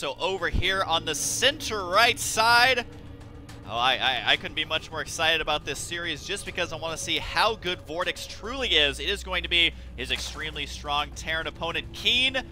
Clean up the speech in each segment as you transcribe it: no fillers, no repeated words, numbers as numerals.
So over here on the center right side, oh, I couldn't be much more excited about this series just because I want to see how good VortiX truly is. It is going to be his extremely strong Terran opponent, KeeN.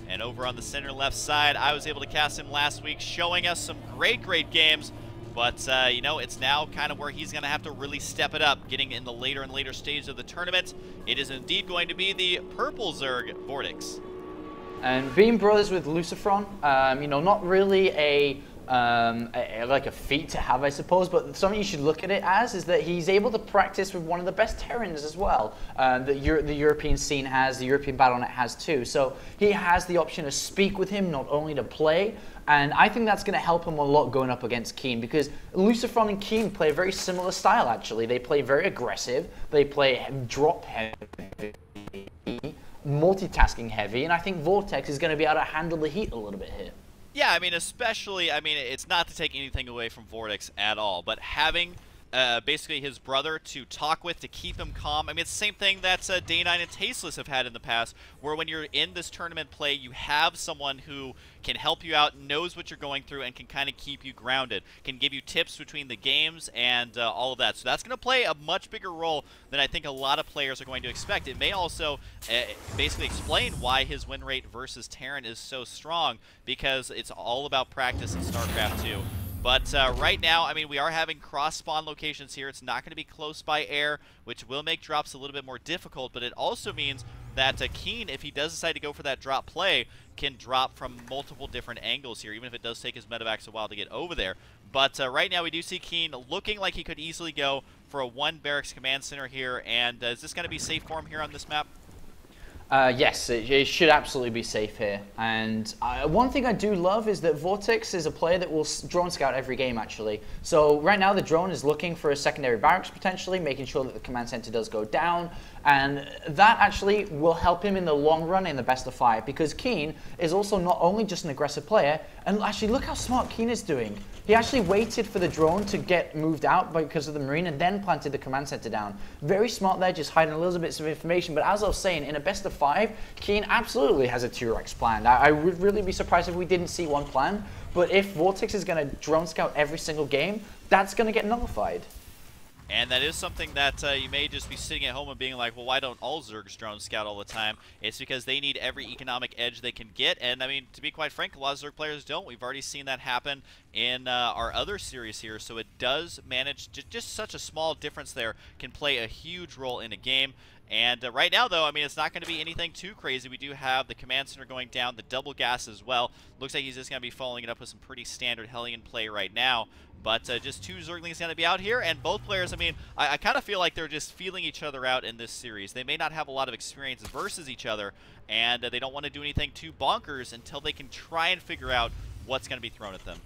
And over on the center left side, I was able to cast him last week, showing us some great games. But, you know, it's now kind of where he's going to have to really step it up, getting in the later and later stages of the tournament. It is indeed going to be the purple Zerg VortiX. And being brothers with Lucifron, you know, not really like a feat to have, I suppose, but something you should look at it as is that he's able to practice with one of the best Terrans as well. The European scene has, the European Battle.net has too. So he has the option to speak with him, not only to play. And I think that's going to help him a lot going up against KeeN, because Lucifron and KeeN play a very similar style, actually. They play very aggressive, they play drop heavy, multitasking heavy, and I think VortiX is going to be able to handle the heat a little bit here. Yeah, I mean, especially, I mean, it's not to take anything away from VortiX at all, but having basically his brother to talk with, to keep him calm. I mean, it's the same thing that Day9 and Tasteless have had in the past, where when you're in this tournament play, you have someone who can help you out, knows what you're going through, and can kind of keep you grounded, can give you tips between the games and all of that. So that's going to play a much bigger role than I think a lot of players are going to expect. It may also basically explain why his win rate versus Terran is so strong, because it's all about practice in StarCraft 2. But right now, I mean, we are having cross-spawn locations here. It's not going to be close by air, which will make drops a little bit more difficult, but it also means that KeeN, if he does decide to go for that drop play, can drop from multiple different angles here, even if it does take his medevacs a while to get over there. But right now, we do see KeeN looking like he could easily go for a 1 barracks command center here, and is this going to be safe for him here on this map? Yes, it should absolutely be safe here. And one thing I do love is that VortiX is a player that will drone scout every game, actually. So right now the drone is looking for a secondary barracks, potentially, making sure that the command center does go down. And that actually will help him in the long run in the best of 5, because KeeN is also not only just an aggressive player, and actually look how smart KeeN is doing. He actually waited for the drone to get moved out because of the Marine and then planted the command center down. Very smart there, just hiding a little bits of information. But as I was saying, in a best of 5, KeeN absolutely has a 2x planned. I would really be surprised if we didn't see one plan. But if VortiX is going to drone scout every single game, that's going to get nullified. And that is something that you may just be sitting at home and being like, well, why don't all Zergs drone scout all the time? It's because they need every economic edge they can get. And, I mean, to be quite frank, a lot of Zerg players don't. We've already seen that happen in our other series here. So it does manage, just such a small difference there can play a huge role in a game. And right now, though, I mean, it's not going to be anything too crazy. We do have the command center going down, the double gas as well. Looks like he's just going to be following it up with some pretty standard Hellion play right now. But just 2 Zerglings going to be out here, and both players, I mean, I kind of feel like they're just feeling each other out in this series. They may not have a lot of experience versus each other, and they don't want to do anything too bonkers until they can try and figure out what's going to be thrown at them.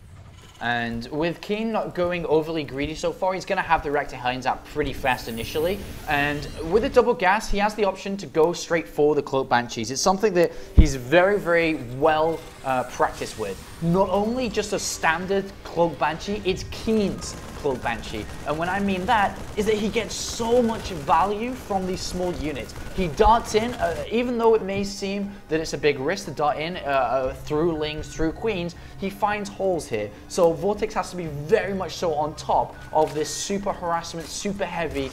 And with KeeN not going overly greedy so far, he's going to have the Reactor Hellions out pretty fast initially. And with the double gas, he has the option to go straight for the Cloak Banshees. It's something that he's very well practiced with. Not only just a standard Cloak Banshee, it's KeeN's Cloak Banshee. And when I mean that, is that he gets so much value from these small units. He darts in, even though it may seem that it's a big risk to dart in through Lings, through Queens, he finds holes here. So VortiX has to be very much so on top of this super harassment, super heavy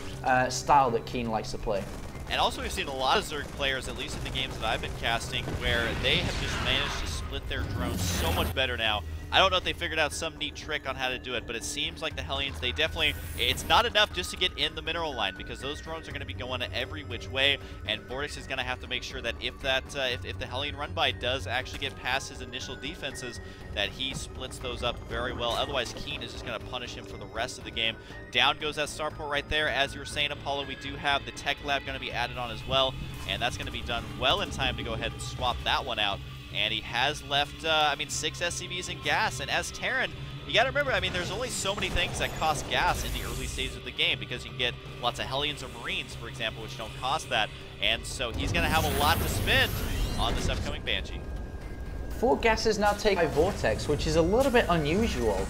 style that KeeN likes to play. And also we've seen a lot of Zerg players, at least in the games that I've been casting, where they have just managed to split their drones so much better now. I don't know if they figured out some neat trick on how to do it, but it seems like the Hellions, they definitely, it's not enough just to get in the mineral line, because those drones are going to be going every which way, and VortiX is going to have to make sure that if that, if the Hellion run-by does actually get past his initial defenses, that he splits those up very well. Otherwise, KeeN is just going to punish him for the rest of the game. Down goes that starport right there. As you were saying, Apollo, we do have the tech lab going to be added on as well, and that's going to be done well in time to go ahead and swap that one out. And he has left, I mean, 6 SCVs in gas. And as Terran, you got to remember, I mean, there's only so many things that cost gas in the early stages of the game, because you can get lots of Hellions or Marines, for example, which don't cost that. And so he's going to have a lot to spend on this upcoming Banshee. 4 gases now taken by Vortex, which is a little bit unusual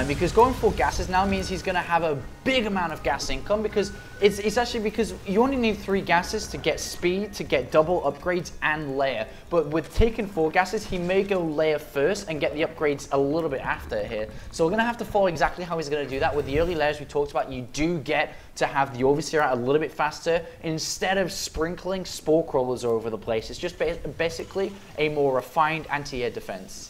because going 4 gases now means he's going to have a big amount of gas income, because it's actually because you only need 3 gases to get speed, to get double upgrades and layer. But with taking 4 gases, he may go layer first and get the upgrades a little bit after here. So we're going to have to follow exactly how he's going to do that. With the early layers we talked about, you do get to have the Overseer out a little bit faster instead of sprinkling Spore Crawlers over the place. It's just basically a more refined anti-air defense.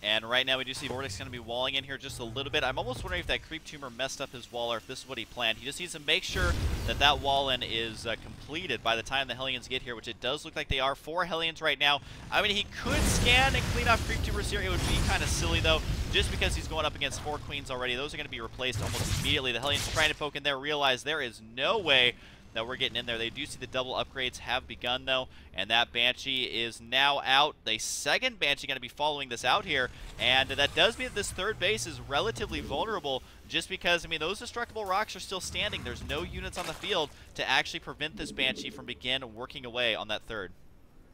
And right now we do see VortiX going to be walling in here just a little bit. I'm almost wondering if that Creep Tumor messed up his wall or if this is what he planned. He just needs to make sure that that wall in is completed by the time the Hellions get here, which it does look like they are. 4 Hellions right now. I mean, he could scan and clean off Creep Tumors here. It would be kind of silly, though, just because he's going up against 4 Queens already. Those are going to be replaced almost immediately. The Hellions trying to poke in there, realize there is no way that we're getting in there. They do see the double upgrades have begun, though, and that Banshee is now out. The second Banshee going to be following this out here, and that does mean that this third base is relatively vulnerable, just because, I mean, those destructible rocks are still standing. There's no units on the field to actually prevent this Banshee from begin working away on that third.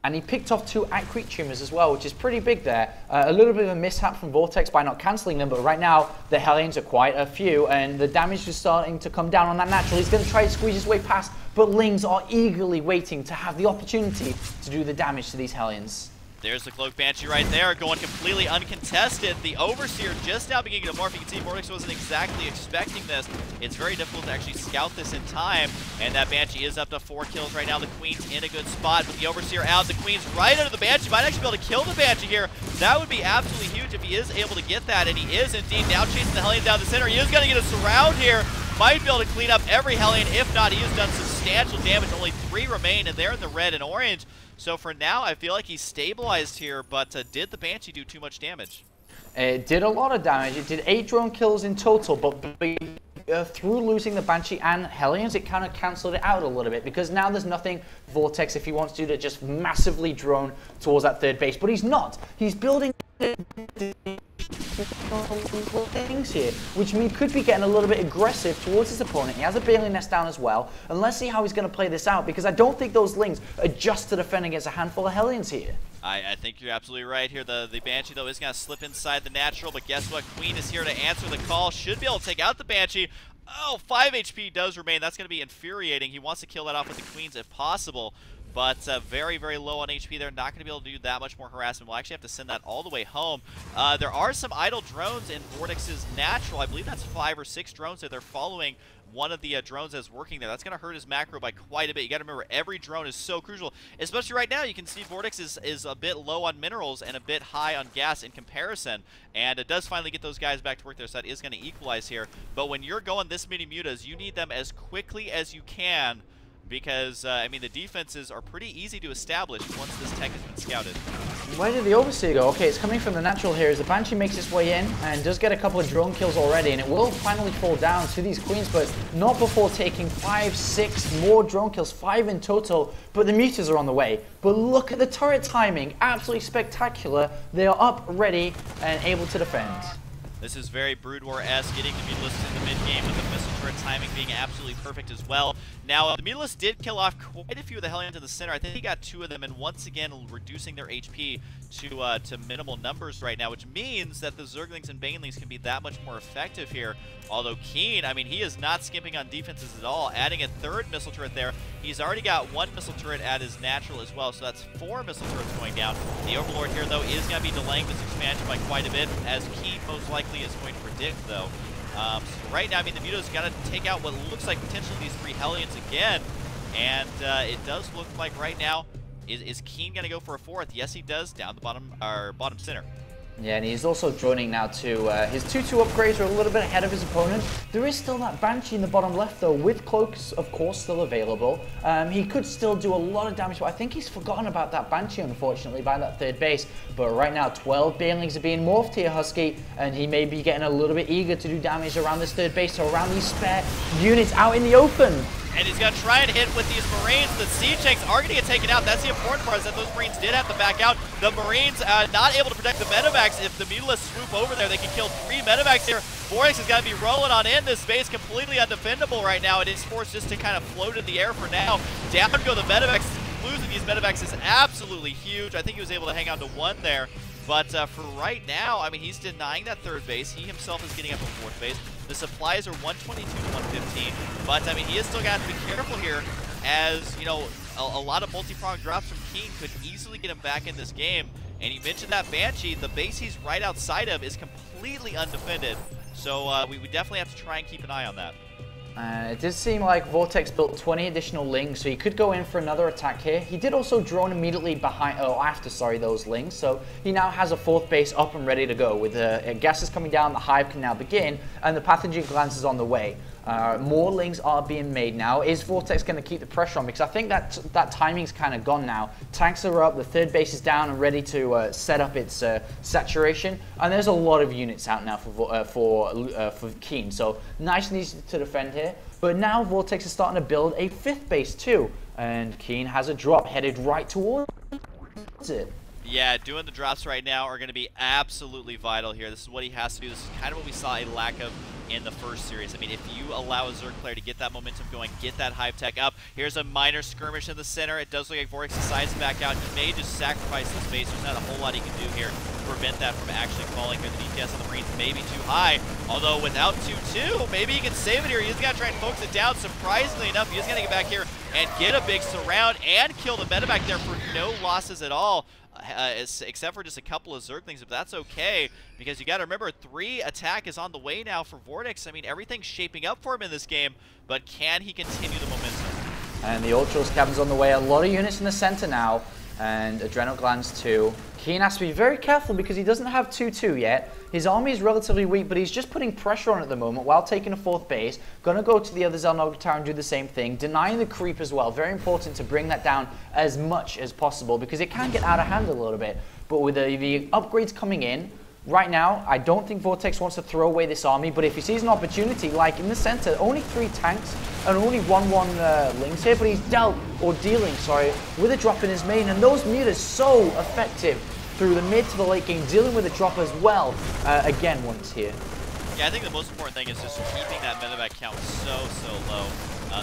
And he picked off 2 Creep Tumors as well, which is pretty big there. A little bit of a mishap from Vortex by not cancelling them, but right now the Hellions are quite a few, and the damage is starting to come down on that natural. He's going to try to squeeze his way past, but Lings are eagerly waiting to have the opportunity to do the damage to these Hellions. There's the Cloak Banshee right there, going completely uncontested. The Overseer just now beginning to morph. You can see Vortex wasn't exactly expecting this. It's very difficult to actually scout this in time, and that Banshee is up to 4 kills right now. The Queen's in a good spot, but the Overseer out. The Queen's right under the Banshee. Might actually be able to kill the Banshee here. That would be absolutely huge if he is able to get that, and he is indeed now chasing the Hellion down the center. He is going to get a surround here. Might be able to clean up every Hellion. If not, he has done substantial damage. Only 3 remain, and they're in the red and orange. So for now, I feel like he's stabilized here, but did the Banshee do too much damage? It did a lot of damage. It did 8 drone kills in total, but through losing the Banshee and Hellions, it kind of cancelled it out a little bit, because now there's nothing Vortex, if he wants to just massively drone towards that third base. But he's not. He's building things here, which means could be getting a little bit aggressive towards his opponent. He has a Bailey Nest down as well, and let's see how he's going to play this out, because I don't think those Lings are just to defend against a handful of Hellions here. I think you're absolutely right here. The Banshee, though, is going to slip inside the natural, but guess what? Queen is here to answer the call. Should be able to take out the Banshee. Oh, 5 HP does remain. That's going to be infuriating. He wants to kill that off with the Queens if possible, but very, very low on HP. They're not going to be able to do that much more harassment. We'll actually have to send that all the way home. There are some idle drones in Vortex's natural. I believe that's 5 or 6 drones that they're following one of the drones that's working there. That's going to hurt his macro by quite a bit. You got to remember, every drone is so crucial, especially right now. You can see Vortex is a bit low on minerals and a bit high on gas in comparison, and it does finally get those guys back to work there, so that is going to equalize here. But when you're going this many mutas, you need them as quickly as you can, because, I mean, the defenses are pretty easy to establish once this tech has been scouted. Where did the Overseer go? Okay, it's coming from the natural here as the Banshee makes its way in and does get a couple of drone kills already, and it will finally fall down to these Queens, but not before taking 5, 6 more drone kills, 5 in total, but the mutas are on the way. But look at the turret timing, absolutely spectacular. They are up, ready, and able to defend. This is very Brood War-esque, getting the Mutalisks in the mid-game with the missile turret timing being absolutely perfect as well. Now, the Mutalisks did kill off quite a few of the Hellions in the center. I think he got 2 of them, and once again reducing their HP to minimal numbers right now, which means that the Zerglings and Banelings can be that much more effective here. Although KeeN, I mean, he is not skimping on defenses at all, adding a 3rd missile turret there. He's already got 1 missile turret at his natural as well, so that's 4 missile turrets going down. The Overlord here, though, is going to be delaying this expansion by quite a bit, as KeeN most likely is going to predict, though. So right now, I mean, the Muta's got to take out what looks like potentially these 3 Hellions again, and it does look like right now, is KeeN going to go for a 4th? Yes, he does, down the bottom center. Yeah, and he's also droning now too. His 2-2 upgrades are a little bit ahead of his opponent. There is still that Banshee in the bottom left though, with cloaks of course still available. He could still do a lot of damage, but I think he's forgotten about that Banshee unfortunately by that 3rd base. But right now 12 Banelings are being morphed here, Husky, and he may be getting a little bit eager to do damage around this 3rd base, so around these spare units out in the open. And he's going to try and hit with these Marines. The Siege Tanks are going to get taken out. That's the important part, is that those Marines did have to back out. The Marines not able to protect the Medivacs. If the Mutalisks swoop over there, they can kill 3 Medivacs here. VortiX has got to be rolling on in. This space completely undefendable right now. It is forced just to kind of float in the air for now. Down go the Medivacs. Losing these Medivacs is absolutely huge. I think he was able to hang on to 1 there. But for right now, I mean, he's denying that third base. He himself is getting up on fourth base. The supplies are 122 to 115. But, I mean, he is still got to be careful here as, you know, a lot of multi-pronged drops from KeeN could easily get him back in this game. And you mentioned that Banshee, the base he's right outside of is completely undefended. So we definitely have to try and keep an eye on that. It did seem like VortiX built 20 additional lings, so he could go in for another attack here. He did also drone immediately behind, after those lings, so he now has a fourth base up and ready to go. With gases coming down, the hive can now begin, and the pathogen glands is on the way. More lings are being made now. Is VortiX going to keep the pressure on? Because I think that timing's kind of gone now. Tanks are up, the third base is down and ready to set up its saturation. And there's a lot of units out now for KeeN. So nice and easy to defend here. But now VortiX is starting to build a fifth base too. And KeeN has a drop headed right towards it. Yeah, doing the drops right now are going to be absolutely vital here. This is what he has to do. This is kind of what we saw a lack of in the first series. I mean, if you allow a Zerg player to get that momentum going, get that hive tech up. Here's a minor skirmish in the center. It does look like VortiX decides to back out. He may just sacrifice this base. There's not a whole lot he can do here to prevent that from actually falling here. The DPS on the Marines may be too high, although without 2-2, maybe he can save it here. He's got to try and focus it down. Surprisingly enough, he's going to get back here and get a big surround and kill the meta back there for no losses at all. Except for just a couple of Zerglings, but that's okay, because you got to remember, 3 attack is on the way now for VortiX. I mean, everything's shaping up for him in this game, but can he continue the momentum? And the Ultros cabin's on the way. A lot of units in the center now, and Adrenal Glands too. KeeN has to be very careful because he doesn't have 2-2 yet. His army is relatively weak, but he's just putting pressure on at the moment while taking a fourth base. Gonna go to the other Xel'Naga Tower and do the same thing. Denying the creep as well. Very important to bring that down as much as possible because it can get out of hand a little bit. But with the upgrades coming in, right now, I don't think VortiX wants to throw away this army, but if he sees an opportunity, like in the center, only 3 tanks and only 1-1 lings here, but he's dealing with a drop in his main, and those mutas so effective through the mid to the late game, dealing with a drop as well, again, once here. Yeah, I think the most important thing is just keeping that medevac count so low.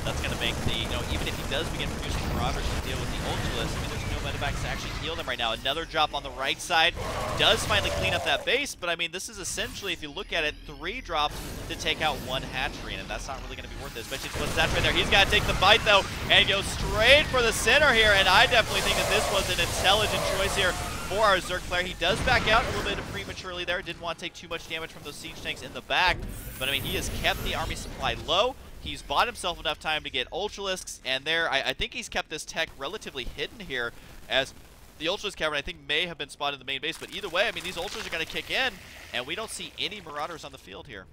That's going to make the, you know, even if he does begin producing Marauders to deal with the Ultralisk, I mean, there's no medevacs to actually heal them right now. Another drop on the right side does finally clean up that base, but I mean, this is essentially, if you look at it, 3 drops to take out 1 hatchery, and that's not really going to be worth it, especially what's that right there. He's got to take the bite, though, and go straight for the center here, and I definitely think that this was an intelligent choice here for our Zerg player. He does back out a little bit prematurely there. Didn't want to take too much damage from those siege tanks in the back, but I mean, he has kept the army supply low. He's bought himself enough time to get Ultralisks, and there, I think he's kept this tech relatively hidden here, as the Ultralisk cavern, I think, may have been spotted in the main base, but either way, I mean, these Ultras are going to kick in, and we don't see any Marauders on the field here.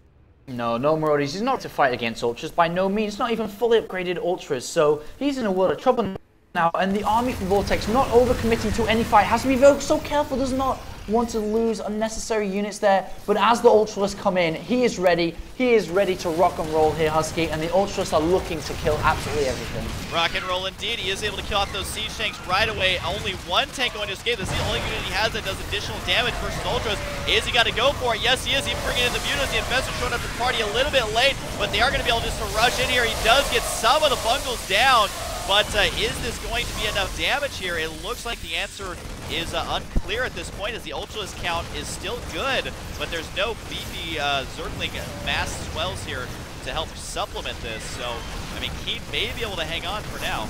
No Marauders. He's not to fight against Ultras, by no means. Not even fully upgraded Ultras, so he's in a world of trouble now, and the army from VortiX not overcommitting to any fight. Has to be very so careful, does not want to lose unnecessary units there, but as the Ultralists come in, he is ready to rock and roll here, Husky, and the Ultralists are looking to kill absolutely everything. Rock and roll indeed. He is able to kill off those siege tanks right away. Only 1 tank going to escape. That's the only unit he has that does additional damage versus Ultras. Is he got to go for it? Yes, he is. He's bringing in the mutas. The Infestor showing up to the party a little bit late, but they are going to be able just to rush in here. He does get some of the bungles down, but is this going to be enough damage here? It looks like the answer is unclear at this point, as the Ultralisk count is still good, but there's no beefy Zergling mass swells here to help supplement this. So, I mean, KeeN may be able to hang on for now.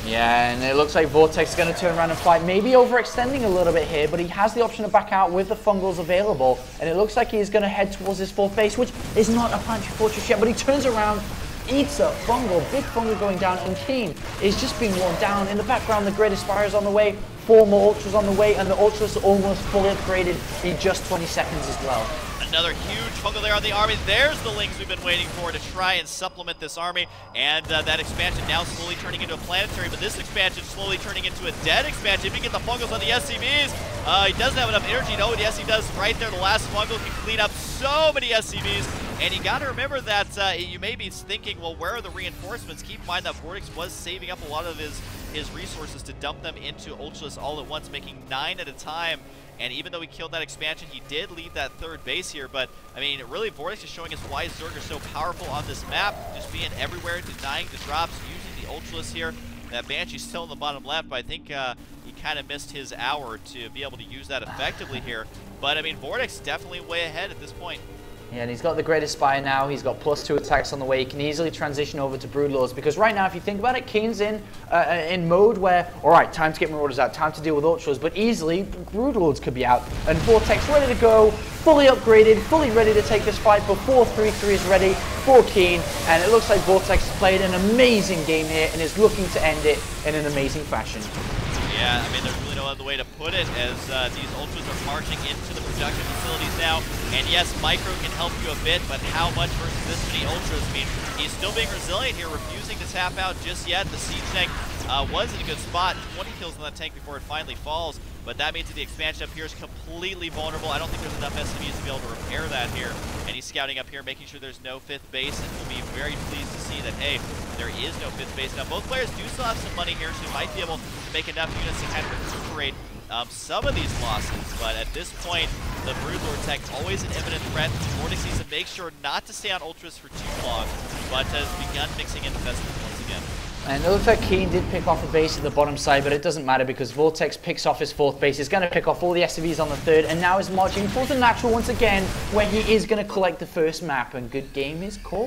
Yeah, and it looks like VortiX is going to turn around and fight, maybe overextending a little bit here, but he has the option to back out with the fungals available, and it looks like he is going to head towards his 4th base, which is not a planetary fortress yet, but he turns around, eats a fungal, big fungal going down, and KeeN is just being worn down. In the background, the Great Aspire is on the way, 4 more Ultras on the way, and the Ultras are almost fully upgraded in just 20 seconds as well. Another huge fungal there on the army. There's the lings we've been waiting for to try and supplement this army, and that expansion now slowly turning into a planetary, but this expansion slowly turning into a dead expansion. If you get the fungals on the SCVs, he doesn't have enough energy. No, yes, he does right there. The last fungal can clean up so many SCVs. And you got to remember that you may be thinking, well, where are the reinforcements? Keep in mind that VortiX was saving up a lot of his resources to dump them into Ultras all at once, making 9 at a time. And even though he killed that expansion, he did leave that 3rd base here. But, I mean, really, VortiX is showing us why Zerg are so powerful on this map, just being everywhere, denying the drops, using the Ultras here. That Banshee's still in the bottom left, but I think he kind of missed his hour to be able to use that effectively here. But I mean, VortiX definitely way ahead at this point. Yeah, and he's got the Great Spire now. He's got +2 attacks on the way. He can easily transition over to Broodlords because right now, if you think about it, KeeN's in mode where, all right, time to get Marauders out, time to deal with Ultras, but easily Broodlords could be out. And VortiX ready to go, fully upgraded, fully ready to take this fight before 3-3 is ready for KeeN. And it looks like VortiX has played an amazing game here and is looking to end it in an amazing fashion. Yeah, I mean, there's really no other way to put it as these Ultras are marching into the production facilities now. And yes, Micro can help you a bit, but how much versus this many Ultras? I mean, he's still being resilient here, refusing to tap out just yet. The Siege tank was in a good spot. 20 kills on that tank before it finally falls. But that means that the expansion up here is completely vulnerable. I don't think there's enough SCVs to be able to repair that here. And he's scouting up here, making sure there's no 5th base. And we'll be very pleased to see that, hey, there is no 5th base. Now, both players do still have some money here, so he might be able to make enough units to kind of recuperate some of these losses. But at this point, the Broodlord tech always an imminent threat. VortiX needs to make sure not to stay on Ultras for too long, but has begun mixing in investments once again. And it looks like KeeN did pick off a base at the bottom side, but it doesn't matter because VortiX picks off his 4th base. He's going to pick off all the SCVs on the 3rd, and now is marching towards the natural once again, where he is going to collect the first map, and good game is called.